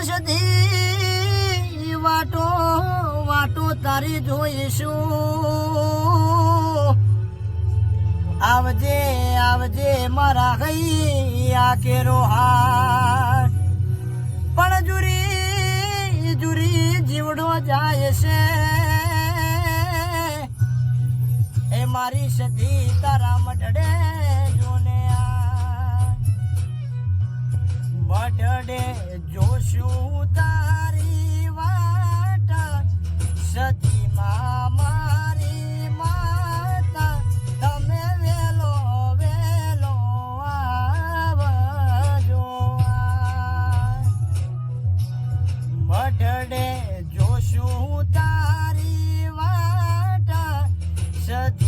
સદી વાટો વાટો તારી જોઈશું આવજે આવજે મારા હૈયા કેરો હાર પણ જુરી જુરી જીવડો જાય છે એ મારી સદી તારા મઢડે જોને મઢડે જોશું તારી વાટ સતીમાં મારી માતા તમે વેલો વેલો આવજો મઢડે જોશું તારી વાટ સતી